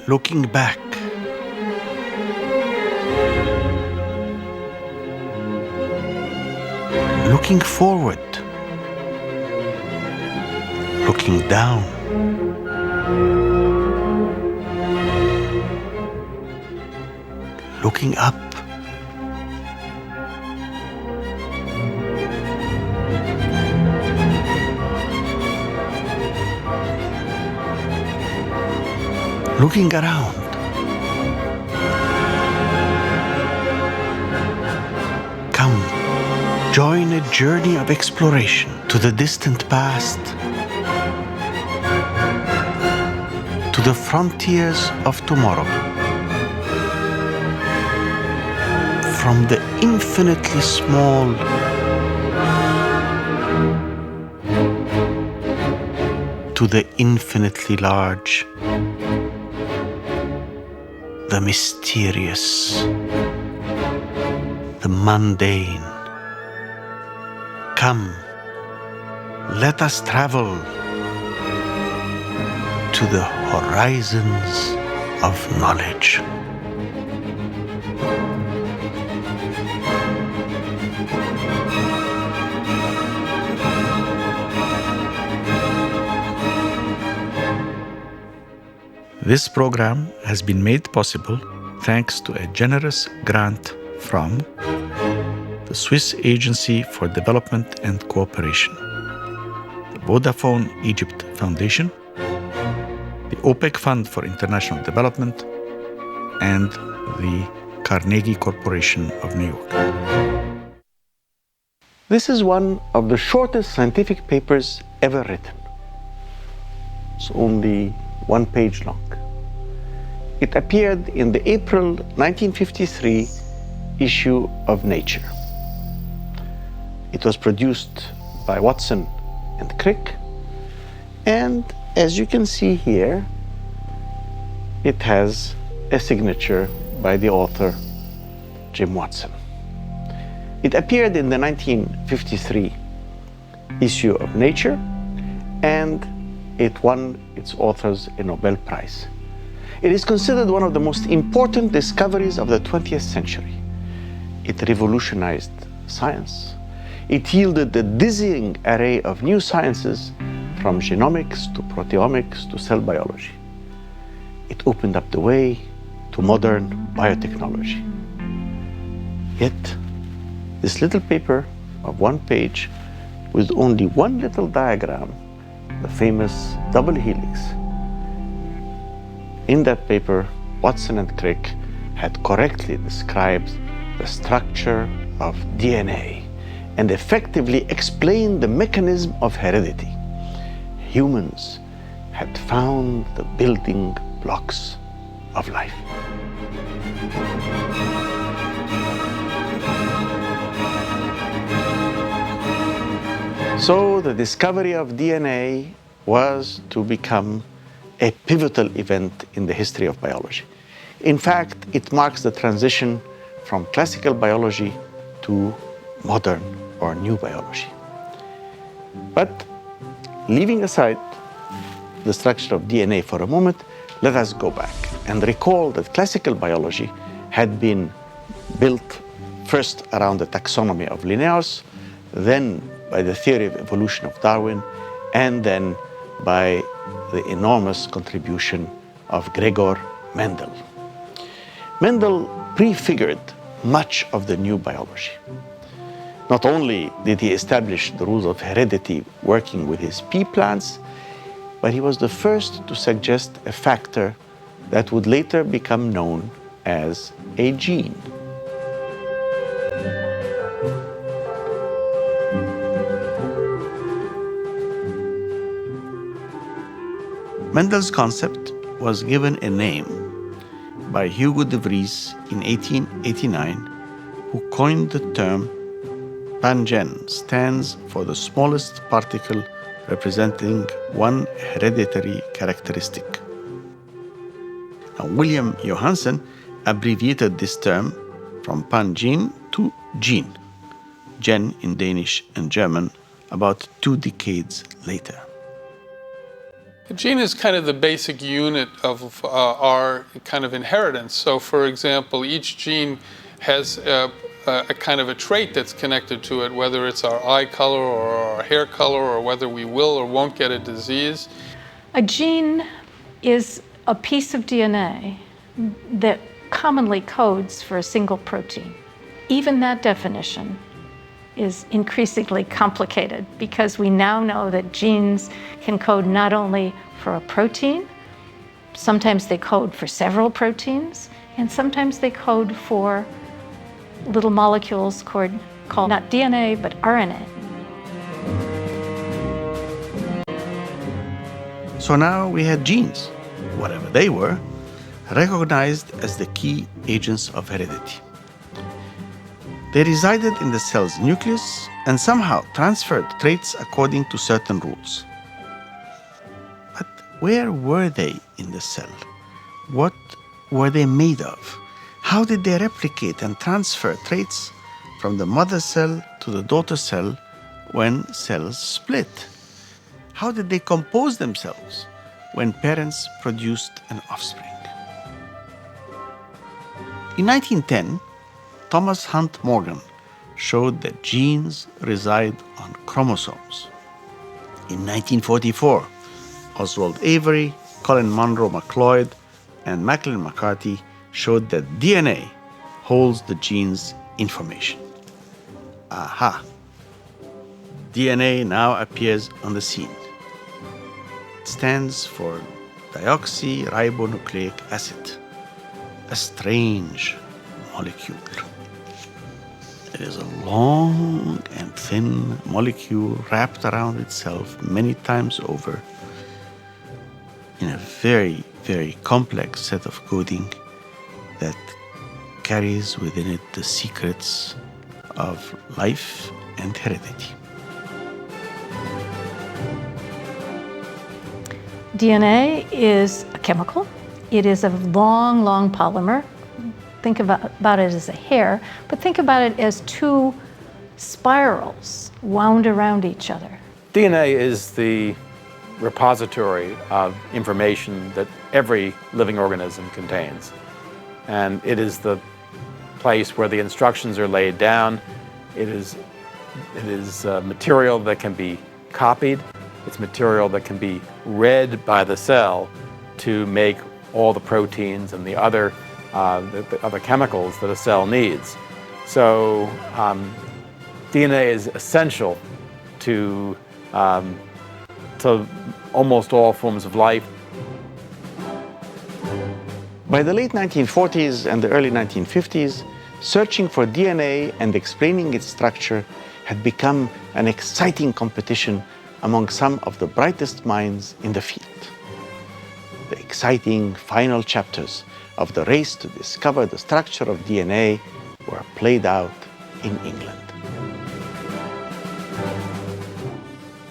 looking back, looking forward, looking down, looking up, looking around. Come, join a journey of exploration to the distant past, to the frontiers of tomorrow. From the infinitely small to the infinitely large, the mysterious, the mundane. Come, let us travel to the horizons of knowledge. This program has been made possible thanks to a generous grant from the Swiss Agency for Development and Cooperation, the Vodafone Egypt Foundation, the OPEC Fund for International Development, and the Carnegie Corporation of New York. This is one of the shortest scientific papers ever written. It's only 1 page long. It appeared in the April 1953 issue of Nature. It was produced by Watson and Crick, and as you can see here, it has a signature by the author, Jim Watson. It appeared in the 1953 issue of Nature, and it won its authors a Nobel Prize. It is considered one of the most important discoveries of the 20th century. It revolutionized science. It yielded a dizzying array of new sciences, from genomics to proteomics to cell biology. It opened up the way to modern biotechnology. Yet, this little paper of 1 page with only one little diagram, the famous double helix. In that paper, Watson and Crick had correctly described the structure of DNA and effectively explained the mechanism of heredity. Humans had found the building blocks of life. So the discovery of DNA was to become a pivotal event in the history of biology. In fact, it marks the transition from classical biology to modern or new biology. But leaving aside the structure of DNA for a moment, let us go back and recall that classical biology had been built first around the taxonomy of Linnaeus, then by the theory of evolution of Darwin, and then by the enormous contribution of Gregor Mendel. Mendel prefigured much of the new biology. Not only did he establish the rules of heredity working with his pea plants, but he was the first to suggest a factor that would later become known as a gene. Mendel's concept was given a name by Hugo de Vries in 1889, who coined the term pangen, stands for the smallest particle representing one hereditary characteristic. Now, William Johansen abbreviated this term from pangene to gene, gen in Danish and German, about 2 decades later. A gene is kind of the basic unit of our kind of inheritance. So, for example, each gene has a kind of a trait that's connected to it, whether it's our eye color or our hair color or whether we will or won't get a disease. A gene is a piece of DNA that commonly codes for a single protein. Even that definition is increasingly complicated because we now know that genes can code not only for a protein, sometimes they code for several proteins, and sometimes they code for little molecules called not DNA, but RNA. So now we had genes, whatever they were, recognized as the key agents of heredity. They resided in the cell's nucleus and somehow transferred traits according to certain rules. But where were they in the cell? What were they made of? How did they replicate and transfer traits from the mother cell to the daughter cell when cells split? How did they compose themselves when parents produced an offspring? In 1910, Thomas Hunt Morgan showed that genes reside on chromosomes. In 1944, Oswald Avery, Colin Munro MacLeod, and Macklin McCarthy showed that DNA holds the gene's information. Aha! DNA now appears on the scene. It stands for deoxyribonucleic acid, a strange molecule. It is a long and thin molecule wrapped around itself many times over in a very, very complex set of coding that carries within it the secrets of life and heredity. DNA is a chemical. It is a long, long polymer. Think about it as a hair, but think about it as two spirals wound around each other. DNA is the repository of information that every living organism contains. And it is the place where the instructions are laid down. It is material that can be copied. It's material that can be read by the cell to make all the proteins and the other chemicals that a cell needs. So DNA is essential to almost all forms of life. By the late 1940s and the early 1950s, searching for DNA and explaining its structure had become an exciting competition among some of the brightest minds in the field. The exciting final chapters of the race to discover the structure of DNA were played out in England.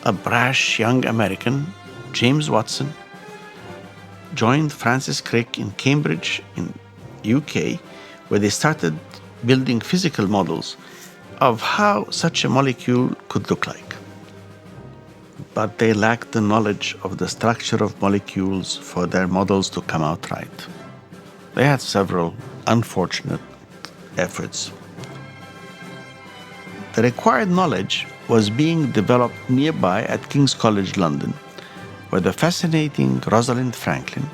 A brash young American, James Watson, joined Francis Crick in Cambridge in UK, where they started building physical models of how such a molecule could look like. But they lacked the knowledge of the structure of molecules for their models to come out right. They had several unfortunate efforts. The required knowledge was being developed nearby at King's College London, where the fascinating Rosalind Franklin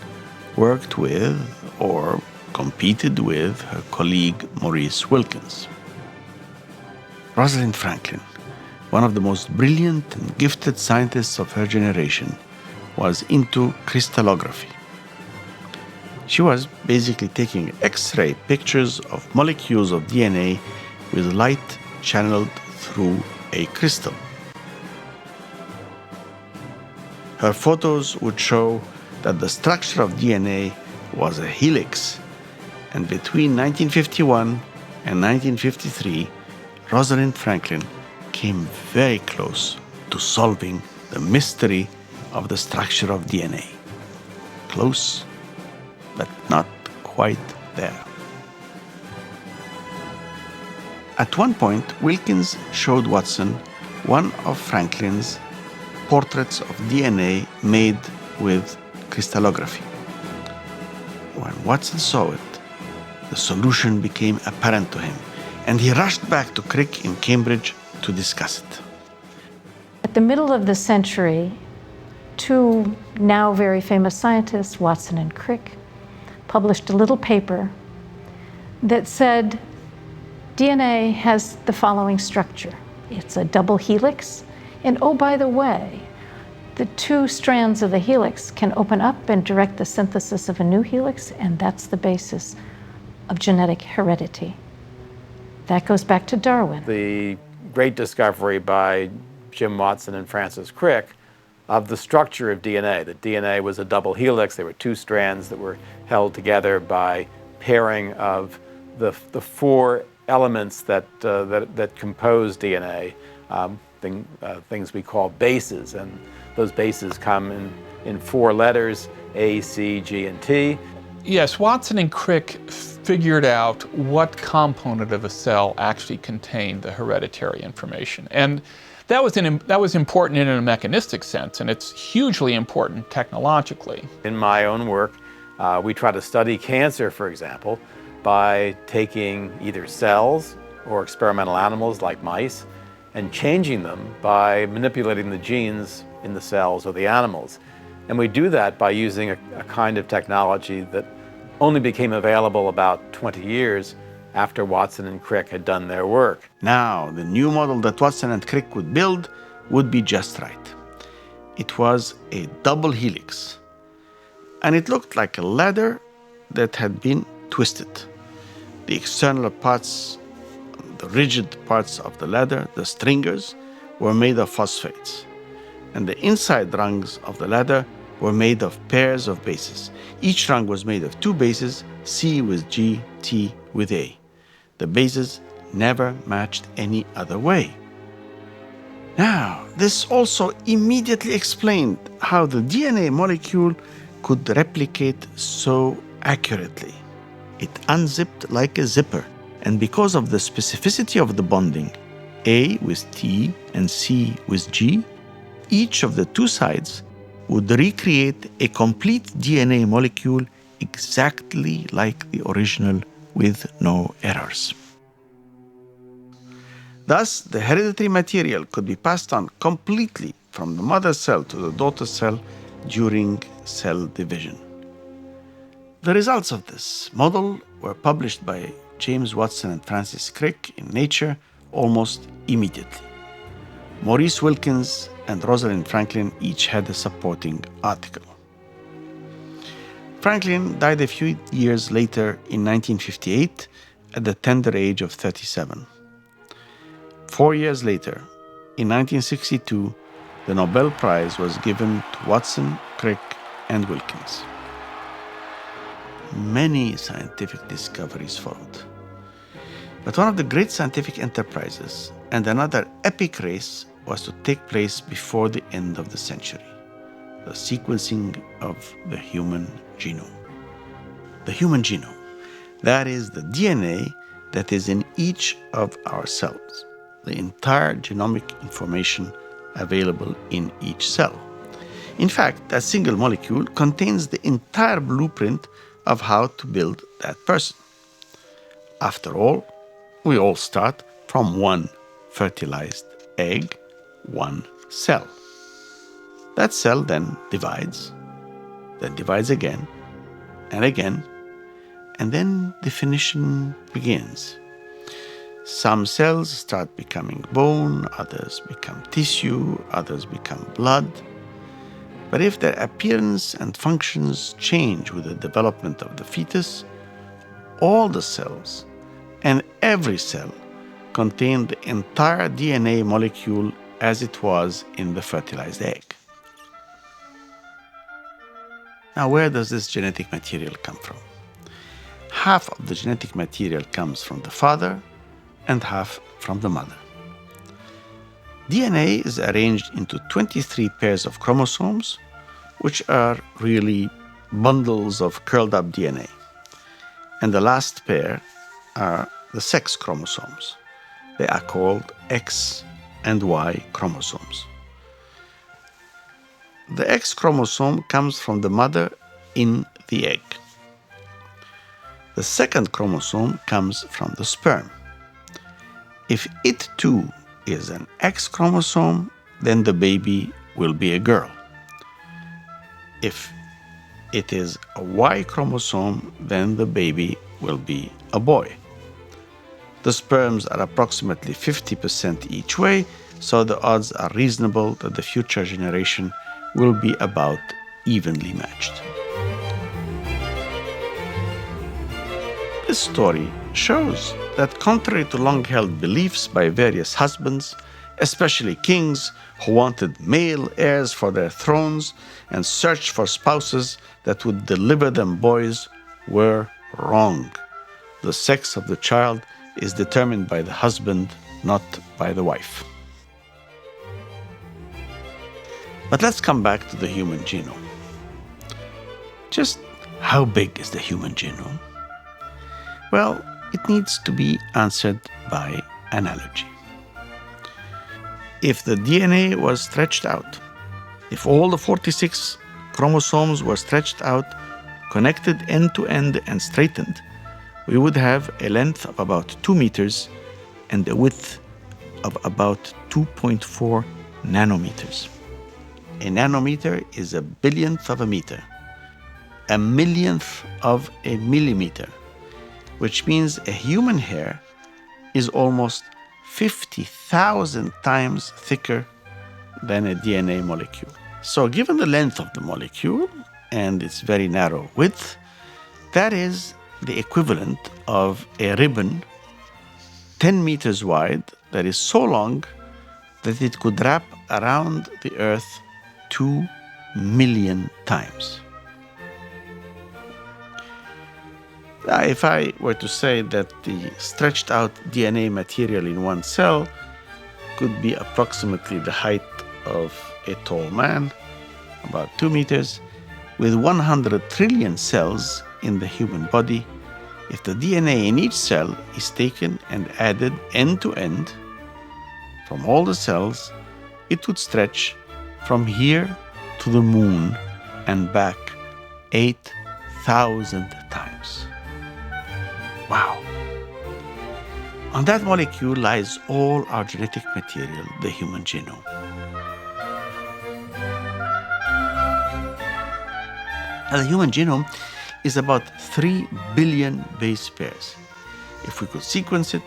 worked with or competed with her colleague Maurice Wilkins. Rosalind Franklin, one of the most brilliant and gifted scientists of her generation, was into crystallography. She was basically taking X-ray pictures of molecules of DNA with light channeled through a crystal. Her photos would show that the structure of DNA was a helix, and between 1951 and 1953, Rosalind Franklin came very close to solving the mystery of the structure of DNA. Close, but not quite there. At one point, Wilkins showed Watson one of Franklin's portraits of DNA made with crystallography. When Watson saw it, the solution became apparent to him, and he rushed back to Crick in Cambridge to discuss it. At the middle of the century, two now very famous scientists, Watson and Crick, published a little paper that said DNA has the following structure. It's a double helix, and oh, by the way, the two strands of the helix can open up and direct the synthesis of a new helix, and that's the basis of genetic heredity. That goes back to Darwin. The great discovery by Jim Watson and Francis Crick of the structure of DNA. That DNA was a double helix. There were two strands that were held together by pairing of the four elements that compose DNA, things we call bases, and those bases come in four letters: A, C, G, and T. Yes, Watson and Crick figured out what component of a cell actually contained the hereditary information. And that was important in a mechanistic sense, and it's hugely important technologically. In my own work, we try to study cancer, for example, by taking either cells or experimental animals like mice and changing them by manipulating the genes in the cells or the animals. And we do that by using a kind of technology that only became available about 20 years after Watson and Crick had done their work. Now, the new model that Watson and Crick would build would be just right. It was a double helix, and it looked like a ladder that had been twisted. The external parts, the rigid parts of the ladder, the stringers, were made of phosphates, and the inside rungs of the ladder were made of pairs of bases. Each rung was made of two bases, C with G, T with A. The bases never matched any other way. Now, this also immediately explained how the DNA molecule could replicate so accurately. It unzipped like a zipper, and because of the specificity of the bonding, A with T and C with G, each of the two sides would recreate a complete DNA molecule exactly like the original with no errors. Thus, the hereditary material could be passed on completely from the mother cell to the daughter cell during cell division. The results of this model were published by James Watson and Francis Crick in Nature almost immediately. Maurice Wilkins and Rosalind Franklin each had a supporting article. Franklin died a few years later in 1958 at the tender age of 37. 4 years later, in 1962, the Nobel Prize was given to Watson, Crick, and Wilkins. Many scientific discoveries followed. But one of the great scientific enterprises and another epic race was to take place before the end of the century: the sequencing of the human genome. The human genome, that is the DNA that is in each of our cells, the entire genomic information available in each cell. In fact, that single molecule contains the entire blueprint of how to build that person. After all, we all start from one fertilized egg, one cell. That cell then divides again, and then definition begins. Some cells start becoming bone, others become tissue, others become blood. But if their appearance and functions change with the development of the fetus, all the cells and every cell contain the entire DNA molecule as it was in the fertilized egg. Now, where does this genetic material come from? Half of the genetic material comes from the father and half from the mother. DNA is arranged into 23 pairs of chromosomes, which are really bundles of curled up DNA. And the last pair are the sex chromosomes. They are called X and Y chromosomes. the X chromosome comes from the mother in the egg. The second chromosome comes from the sperm. If it too is an X chromosome, then the baby will be a girl. If it is a Y chromosome, then the baby will be a boy. The sperms are approximately 50% each way, so the odds are reasonable that the future generation will be about evenly matched. This story shows that contrary to long-held beliefs by various husbands, especially kings who wanted male heirs for their thrones and searched for spouses that would deliver them boys, were wrong. The sex of the child is determined by the husband, not by the wife. But let's come back to the human genome. Just how big is the human genome? Well, it needs to be answered by analogy. If the DNA was stretched out, if all the 46 chromosomes were stretched out, connected end to end and straightened, we would have a length of about 2 meters and a width of about 2.4 nanometers. A nanometer is a billionth of a meter, a millionth of a millimeter, which means a human hair is almost 50,000 times thicker than a DNA molecule. So given the length of the molecule and its very narrow width, that is the equivalent of a ribbon 10 meters wide that is so long that it could wrap around the Earth 2 million times. If I were to say that the stretched out DNA material in one cell could be approximately the height of a tall man, about 2 meters, with 100 trillion cells in the human body, if the DNA in each cell is taken and added end to end from all the cells, it would stretch from here to the moon and back 8,000 times. Wow. On that molecule lies all our genetic material, the human genome. Now, the human genome is about 3 billion base pairs. If we could sequence it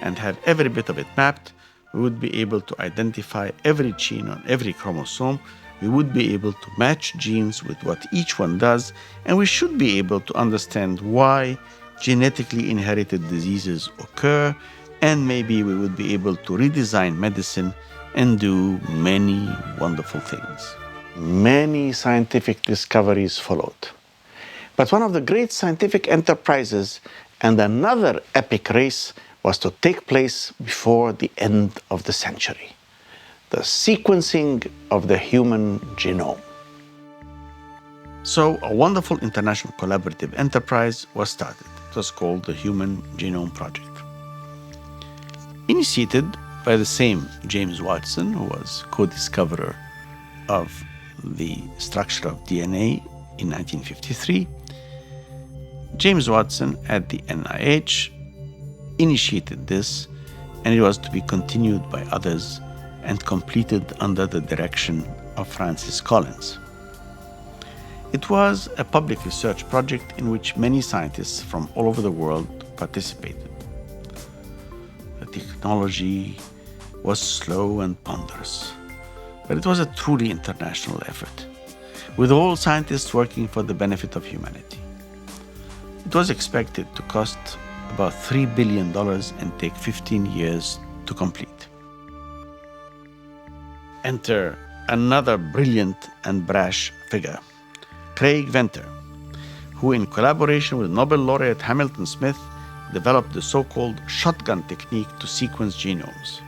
and have every bit of it mapped, we would be able to identify every gene on every chromosome. We would be able to match genes with what each one does, and we should be able to understand why genetically inherited diseases occur, and maybe we would be able to redesign medicine and do many wonderful things. Many scientific discoveries followed. But one of the great scientific enterprises and another epic race was to take place before the end of the century: the sequencing of the human genome. So a wonderful international collaborative enterprise was started. It was called the Human Genome Project. Initiated by the same James Watson, who was co-discoverer of the structure of DNA in 1953, James Watson at the NIH initiated this, and it was to be continued by others and completed under the direction of Francis Collins. It was a public research project in which many scientists from all over the world participated. The technology was slow and ponderous, but it was a truly international effort, with all scientists working for the benefit of humanity. It was expected to cost about $3 billion and take 15 years to complete. Enter another brilliant and brash figure, Craig Venter, who in collaboration with Nobel laureate Hamilton Smith developed the so-called shotgun technique to sequence genomes.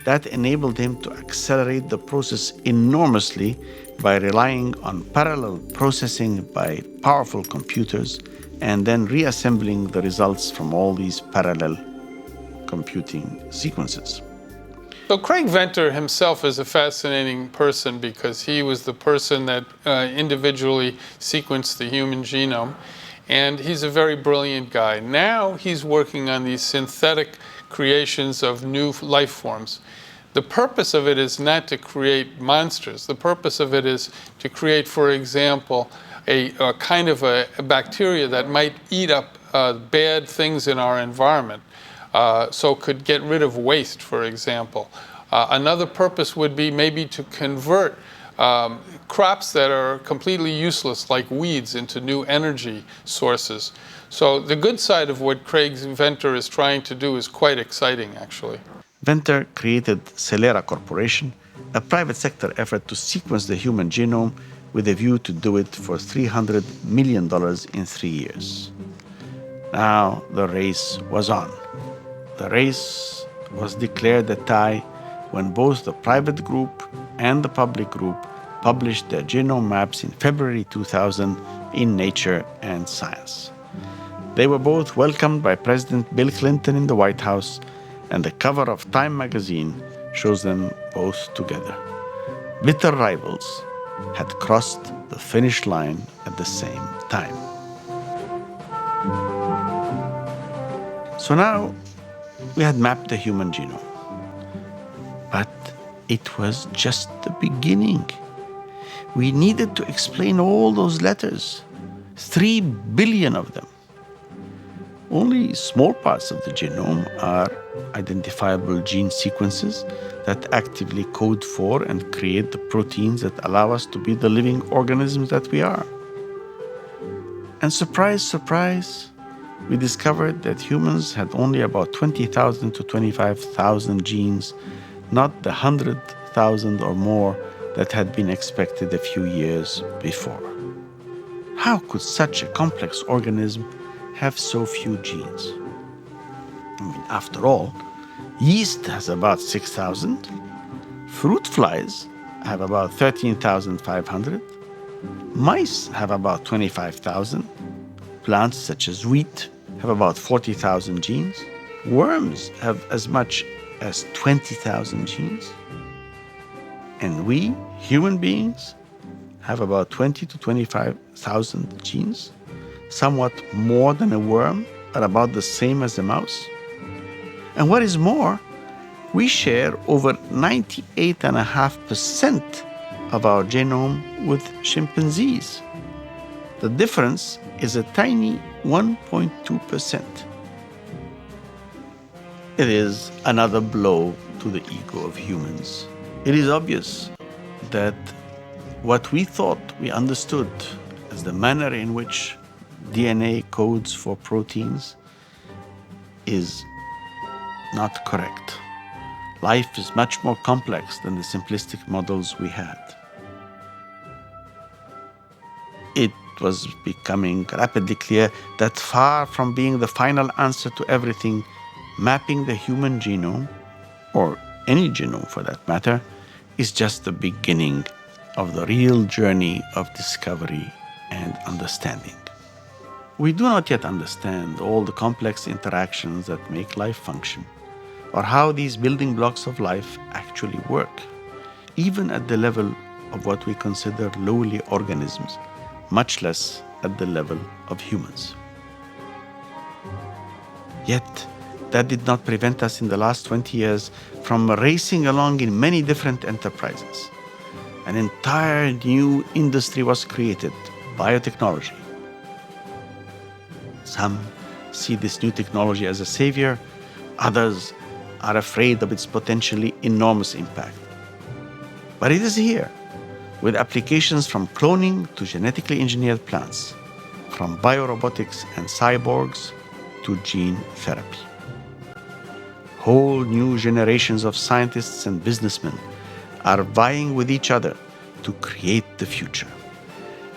That enabled him to accelerate the process enormously by relying on parallel processing by powerful computers and then reassembling the results from all these parallel computing sequences. So Craig Venter himself is a fascinating person because he was the person that individually sequenced the human genome, and he's a very brilliant guy. Now he's working on these synthetic creations of new life forms. The purpose of it is not to create monsters. The purpose of it is to create, for example, a kind of a bacteria that might eat up bad things in our environment. So could get rid of waste, for example. Another purpose would be maybe to convert crops that are completely useless, like weeds, into new energy sources. So the good side of what Craig Venter is trying to do is quite exciting, actually. Venter created Celera Corporation, a private sector effort to sequence the human genome with a view to do it for $300 million in 3 years. Now the race was on. The race was declared a tie when both the private group and the public group published their genome maps in February 2000 in Nature and Science. They were both welcomed by President Bill Clinton in the White House, and the cover of Time magazine shows them both together. Bitter rivals had crossed the finish line at the same time. So now we had mapped the human genome. But it was just the beginning. We needed to explain all those letters, 3 billion of them. Only small parts of the genome are identifiable gene sequences that actively code for and create the proteins that allow us to be the living organisms that we are. And surprise, surprise, we discovered that humans had only about 20,000 to 25,000 genes, not the 100,000 or more that had been expected a few years before. How could such a complex organism have so few genes? After all, yeast has about 6,000, fruit flies have about 13,500, mice have about 25,000, plants such as wheat have about 40,000 genes, worms have as much as 20,000 genes, and we, human beings, have about 20 to 25,000 genes, somewhat more than a worm, but about the same as a mouse. And what is more, we share over 98.5% of our genome with chimpanzees. The difference is a tiny 1.2%. It is another blow to the ego of humans. It is obvious that what we thought we understood as the manner in which DNA codes for proteins is not correct. Life is much more complex than the simplistic models we had. It was becoming rapidly clear that far from being the final answer to everything, mapping the human genome, or any genome for that matter, is just the beginning of the real journey of discovery and understanding. We do not yet understand all the complex interactions that make life function, or how these building blocks of life actually work, even at the level of what we consider lowly organisms, much less at the level of humans. Yet, that did not prevent us in the last 20 years from racing along in many different enterprises. An entire new industry was created, biotechnology. Some see this new technology as a savior, others are afraid of its potentially enormous impact. But it is here, with applications from cloning to genetically engineered plants, from biorobotics and cyborgs to gene therapy. Whole new generations of scientists and businessmen are vying with each other to create the future.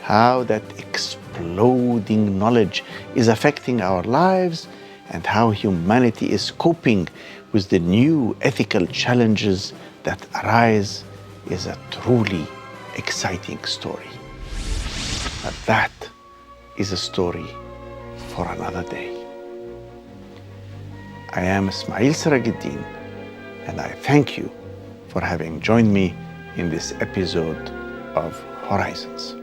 How that exploding knowledge is affecting our lives and how humanity is coping with the new ethical challenges that arise is a truly exciting story. But that is a story for another day. I am Ismail Serageldin, and I thank you for having joined me in this episode of Horizons.